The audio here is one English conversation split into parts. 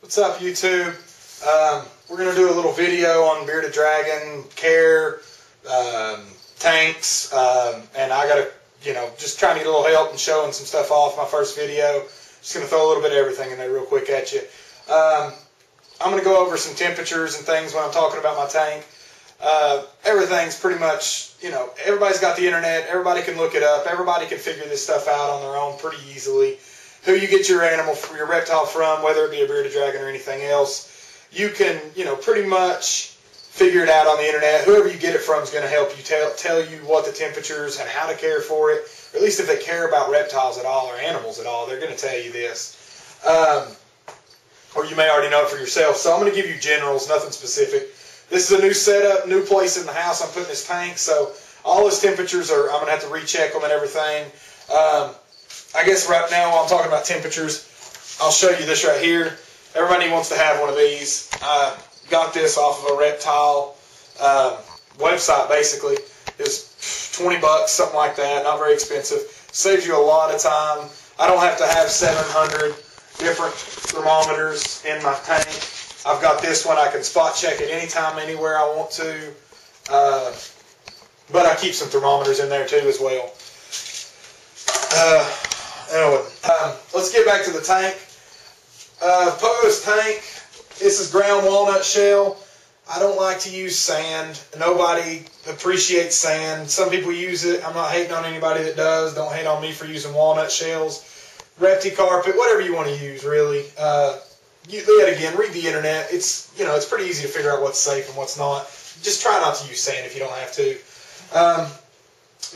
What's up, YouTube? We're going to do a little video on Bearded Dragon care, tanks, and I got to, just trying to get a little help and showing some stuff off my first video. Just going to throw a little bit of everything in there real quick at you. I'm going to go over some temperatures and things when I'm talking about my tank. Everything's pretty much, everybody's got the internet. Everybody can look it up. Everybody can figure this stuff out on their own pretty easily. Who you get your animal, your reptile from, whether it be a bearded dragon or anything else, you can, pretty much figure it out on the internet. Whoever you get it from is going to help you tell you what the temperatures and how to care for it. Or at least if they care about reptiles at all or animals at all, they're going to tell you this. Or you may already know it for yourself. So I'm going to give you generals, nothing specific. This is a new setup, new place in the house I'm putting this tank. So all his temperatures I'm going to have to recheck them and everything. I guess right now while I'm talking about temperatures, I'll show you this right here. Everybody wants to have one of these. I got this off of a reptile website, basically. It's 20 bucks, something like that, not very expensive. Saves you a lot of time. I don't have to have 700 different thermometers in my tank. I've got this one. I can spot check it anytime, anywhere I want to. But I keep some thermometers in there too as well. Anyway, let's get back to the tank. Pogo's tank, this is ground walnut shell. I don't like to use sand. Nobody appreciates sand. Some people use it. I'm not hating on anybody that does. Don't hate on me for using walnut shells. Repti carpet, whatever you want to use, really. Yet again, read the internet. It's pretty easy to figure out what's safe and what's not. Just try not to use sand if you don't have to.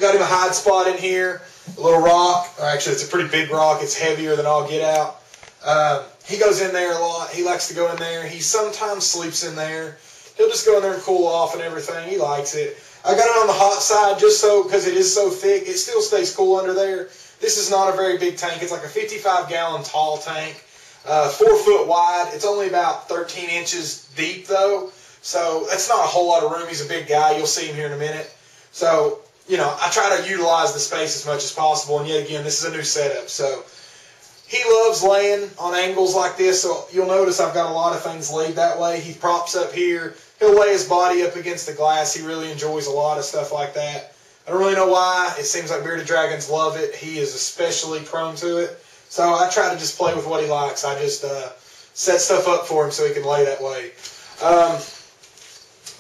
Got him a hide spot in here. A little rock, or actually it's a pretty big rock, it's heavier than I'll get out. He goes in there a lot, he likes to go in there, he sometimes sleeps in there. He'll just go in there and cool off and everything, he likes it. I got it on the hot side just so, because it is so thick, it still stays cool under there. This is not a very big tank, it's like a 55-gallon tall tank, 4 foot wide, it's only about 13 inches deep though, so that's not a whole lot of room. He's a big guy, you'll see him here in a minute. So, I try to utilize the space as much as possible, and yet again, this is a new setup. So he loves laying on angles like this, so you'll notice I've got a lot of things laid that way. He props up here. He'll lay his body up against the glass. He really enjoys a lot of stuff like that. I don't really know why. It seems like bearded dragons love it. He is especially prone to it. So I try to just play with what he likes. I just set stuff up for him so he can lay that way.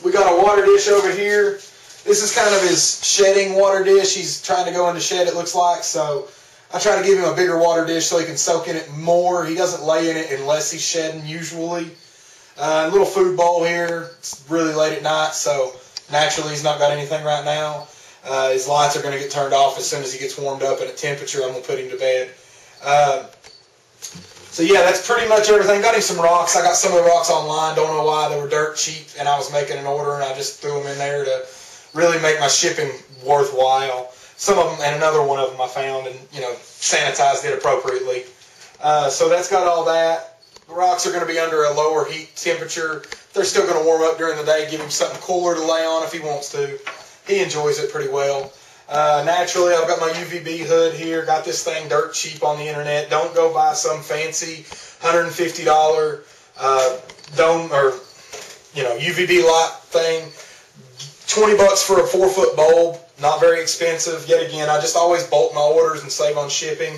We got a water dish over here. This is kind of his shedding water dish. He's trying to go into shed, it looks like. So I try to give him a bigger water dish so he can soak in it more. He doesn't lay in it unless he's shedding usually. A little food bowl here. It's really late at night, so naturally he's not got anything right now. His lights are going to get turned off as soon as he gets warmed up at a temperature. I'm going to put him to bed. So yeah, that's pretty much everything. Got him some rocks. I got some of the rocks online. Don't know why. They were dirt cheap, and I was making an order, and I just threw them in there to really make my shipping worthwhile. Some of them, and another one of them I found and, sanitized it appropriately. So that's got all that. The rocks are going to be under a lower heat temperature. They're still going to warm up during the day, give him something cooler to lay on if he wants to. He enjoys it pretty well. Naturally, I've got my UVB hood here. Got this thing dirt cheap on the internet. Don't go buy some fancy $150 dome or, UVB light thing. 20 bucks for a 4 foot bulb, not very expensive. Yet again, I just always bulk my orders and save on shipping.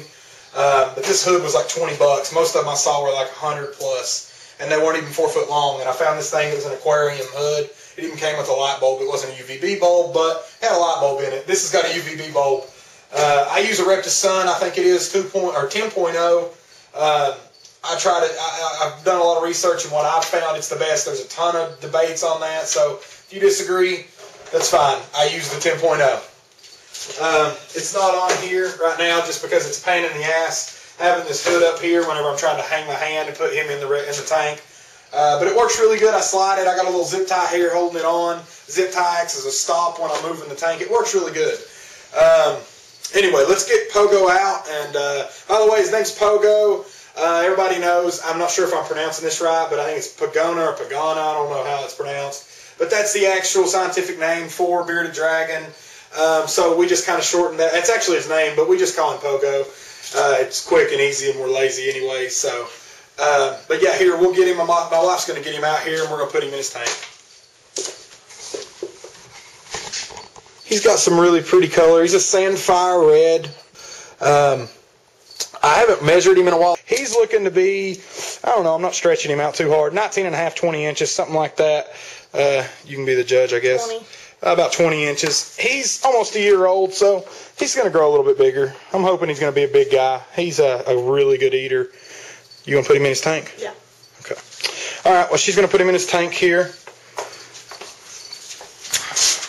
But this hood was like 20 bucks. Most of them I saw were like 100 plus, and they weren't even 4 foot long. And I found this thing that was an aquarium hood. It even came with a light bulb. It wasn't a UVB bulb, but it had a light bulb in it. This has got a UVB bulb. I use a Repti Sun. I think it is 10.0. I've done a lot of research, and what I've found, it's the best. There's a ton of debates on that, so if you disagree, that's fine. I use the 10.0. It's not on here right now just because it's a pain in the ass having this hood up here whenever I'm trying to hang my hand and put him in the tank. But it works really good. I slide it. I got a little zip tie here holding it on. Zip tie acts as a stop when I'm moving the tank. It works really good. Anyway, let's get Pogo out. And by the way, his name's Pogo. Everybody knows. I'm not sure if I'm pronouncing this right, but I think it's Pagona or Pagana. I don't know how it's pronounced. But that's the actual scientific name for bearded dragon. So we just kind of shortened that. It's actually his name, but we just call him Pogo. It's quick and easy, and we're lazy anyway. So But yeah, here, we'll get him. My wife's going to get him out here, and we're going to put him in his tank. He's got some really pretty color. He's a Sandfire Red. I haven't measured him in a while. He's looking to be, I don't know, I'm not stretching him out too hard. 19 and a half, 20 inches, something like that. You can be the judge, I guess. 20. About 20 inches. He's almost a year old, so he's going to grow a little bit bigger. I'm hoping he's going to be a big guy. He's a really good eater. You going to put him in his tank? Yeah. Okay. All right, well, she's going to put him in his tank here.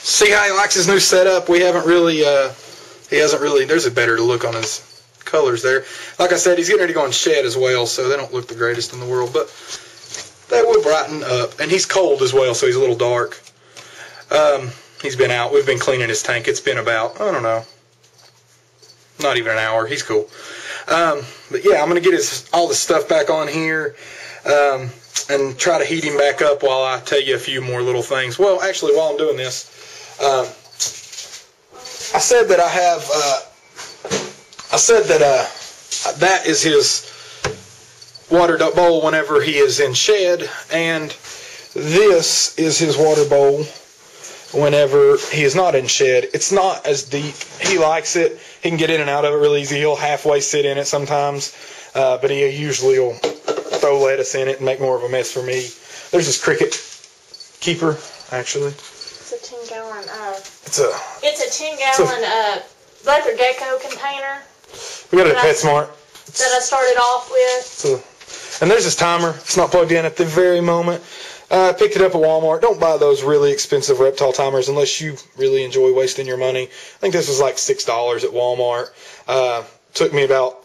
See how he likes his new setup? We haven't really, he hasn't really, there's a better look on his colors there. Like I said, he's getting ready to go in shed as well, so they don't look the greatest in the world, but they will brighten up. And he's cold as well, so he's a little dark. He's been out. We've been cleaning his tank. It's been about, I don't know, not even an hour. He's cool. But yeah, I'm going to get all the stuff back on here and try to heat him back up while I tell you a few more little things. Well, actually, while I'm doing this, I said that that is his water bowl whenever he is in shed, and this is his water bowl whenever he is not in shed. It's not as deep. He likes it. He can get in and out of it really easy. He'll halfway sit in it sometimes, but he usually will throw lettuce in it and make more of a mess for me. There's this cricket keeper, actually. It's a 10-gallon. It's a 10-gallon leather gecko container. We got it at PetSmart. That I started off with. And there's this timer. It's not plugged in at the very moment. I picked it up at Walmart. Don't buy those really expensive reptile timers unless you really enjoy wasting your money. I think this was like $6 at Walmart. Took me about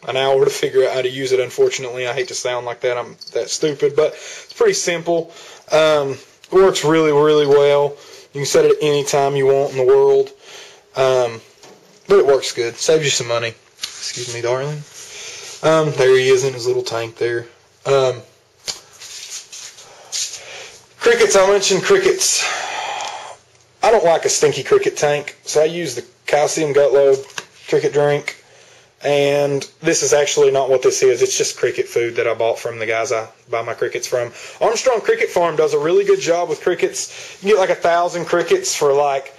an hour to figure out how to use it, unfortunately. I hate to sound like that. I'm that stupid, but it's pretty simple. It works really, really well. You can set it at any time you want in the world. But it works good. Saves you some money. Excuse me, darling. There he is in his little tank there. Crickets, I mentioned crickets. I don't like a stinky cricket tank, so I use the calcium gut load cricket drink. And this is actually not what this is. It's just cricket food that I bought from the guys I buy my crickets from. Armstrong Cricket Farm does a really good job with crickets. You can get like 1,000 crickets for like,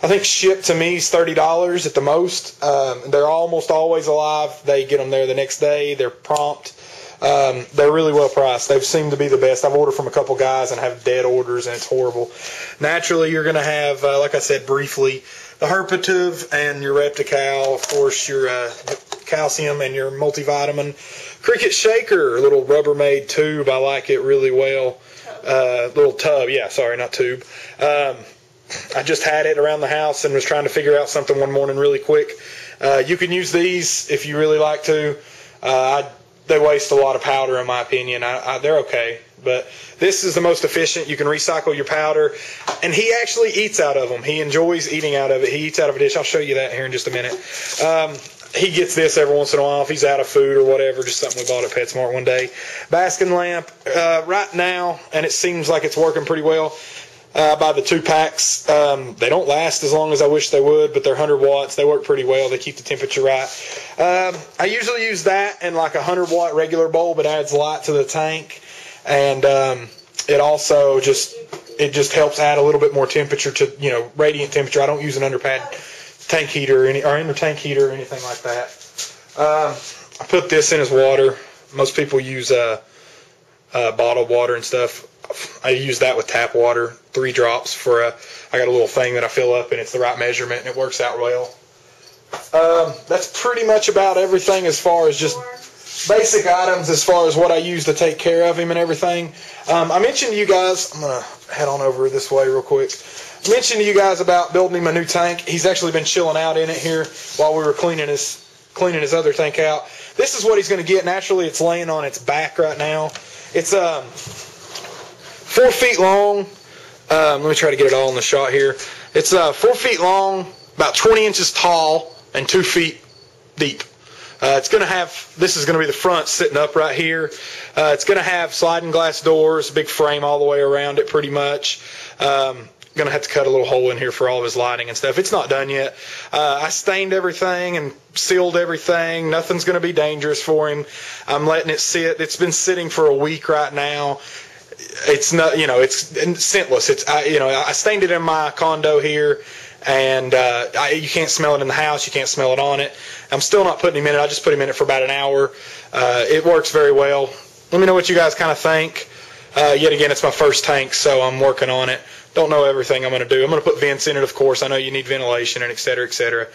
I think shipped to me is $30 at the most. They're almost always alive. They get them there the next day. They're prompt. They're really well priced. They've seemed to be the best. I've ordered from a couple guys and have dead orders, and it's horrible. Naturally, you're going to have, like I said briefly, the Herpative and your Reptical, of course, your calcium and your multivitamin. Cricket Shaker, a little Rubbermaid tube. I like it really well. Little tub. Yeah, sorry, not tube. I just had it around the house and was trying to figure out something one morning really quick. You can use these if you really like to. They waste a lot of powder, in my opinion. They're okay, but this is the most efficient. You can recycle your powder, and he actually eats out of them. He enjoys eating out of it. He eats out of a dish. I'll show you that here in just a minute. He gets this every once in a while if he's out of food or whatever, just something we bought at PetSmart one day. Baskin lamp, right now, and it seems like it's working pretty well. I buy the 2 packs. They don't last as long as I wish they would, but they're 100 watts. They work pretty well. They keep the temperature right. I usually use that and like a 100-watt regular bulb. It adds light to the tank, and it also just helps add a little bit more temperature to, radiant temperature. I don't use an underpad tank heater or inner tank heater or anything like that. I put this in as water. Most people use bottled water and stuff. I use that with tap water, 3 drops for I got a little thing that I fill up, and it's the right measurement, and it works out well. That's pretty much about everything as far as just basic items as far as what I use to take care of him and everything. I mentioned to you guys, I'm going to head on over this way real quick. I mentioned to you guys about building him a new tank. He's actually been chilling out in it here while we were cleaning his other tank out. This is what he's going to get. Naturally, it's laying on its back right now. It's 4 feet long. Let me try to get it all in the shot here. It's 4 feet long, about 20 inches tall, and 2 feet deep. It's going to have, this is going to be the front sitting up right here. It's going to have sliding glass doors, big frame all the way around it pretty much. going to have to cut a little hole in here for all of his lighting and stuff. It's not done yet. I stained everything and sealed everything. Nothing's going to be dangerous for him. I'm letting it sit. It's been sitting for a week right now. It's not, it's scentless. I stained it in my condo here, and you can't smell it in the house. You can't smell it on it. I'm still not putting him in it. I just put him in it for about an hour. It works very well. Let me know what you guys kind of think. Yet again, it's my first tank, so I'm working on it. Don't know everything I'm going to do. I'm going to put vents in it, of course. I know you need ventilation and et cetera, et cetera.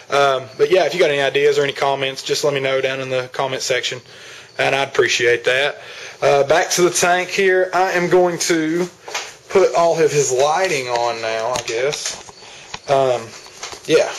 But yeah, if you got any ideas or any comments, just let me know down in the comment section, and I'd appreciate that. Back to the tank here. I am going to put all of his lighting on now, I guess. Yeah.